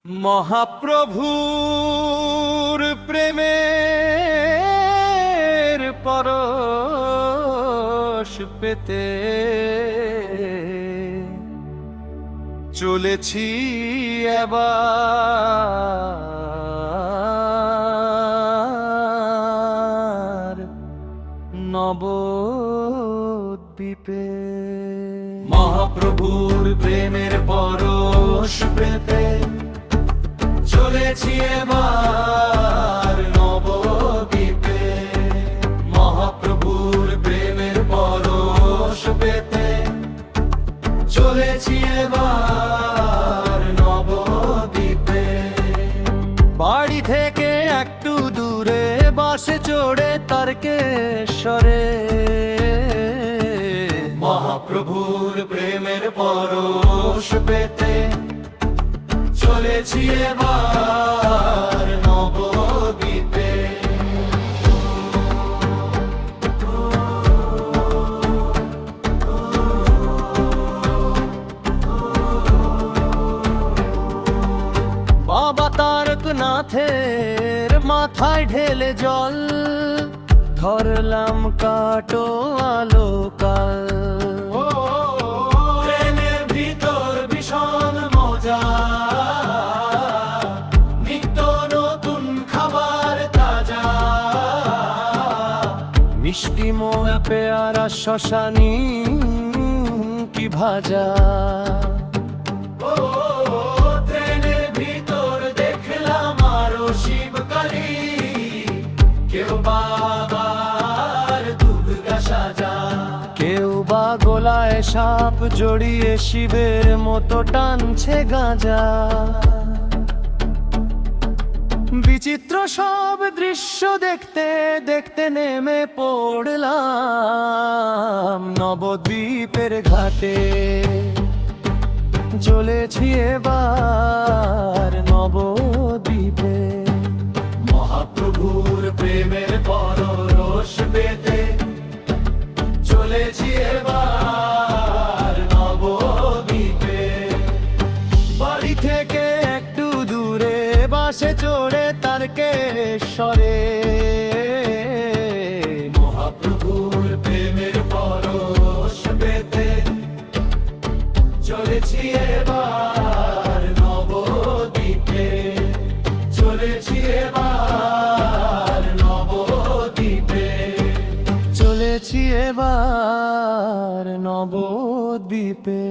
মহাপ্রভুর প্রেমের পরশ পেতে চলেছি এবার নবদ্বীপে। মহাপ্রভুর প্রেমের পরশ পেতে চলেছি এবার নবদ্বীপে। মহাপ্রভুর প্রেমের পরশ পেতে চলেছি এবার নবদ্বীপে। বাড়ি থেকে একটু দূরে বাসে চড়ে তারকেশ্বরে মহাপ্রভুর প্রেমের পরশ পেতে চলেছি এবার নবদ্বীপে। বাবা তারকনাথের মাথায় ঢেলে জল ধরলাম কাটো আলো কাল। ট্রেনের ভিতর ভীষণ মজা, নিত্য নতুন খাবার তাজা, মিষ্টি মোয়া পেয়ারা শশানি কি ভাজা। ট্রেনের ভিতর দেখলাম আরো শিবকালী, কেউ বাবার দুর্গা সাজা, কেউ বা গলায় সাপ জড়িয়ে শিবের মতো টানছে গাঁজা। বিচিত্র সব দৃশ্য দেখতে দেখতে নেমে পড়লাম নবদ্বীপের ঘাটে। চলেছি এবার নবদ্বীপে। মহাপ্রভুর প্রেমের পরশ পেতে চলেছি এবার নবদ্বীপে। বাড়ি থেকে একটু দূরে বাসে চড়ে তারকেশ্বরে মহাপ্রভুর প্রেমের পরশ পেতে চলেছি এবার নবদ্বীপে। চলেছি এবার নবদ্বীপে। চলেছি এবার নবদ্বীপে।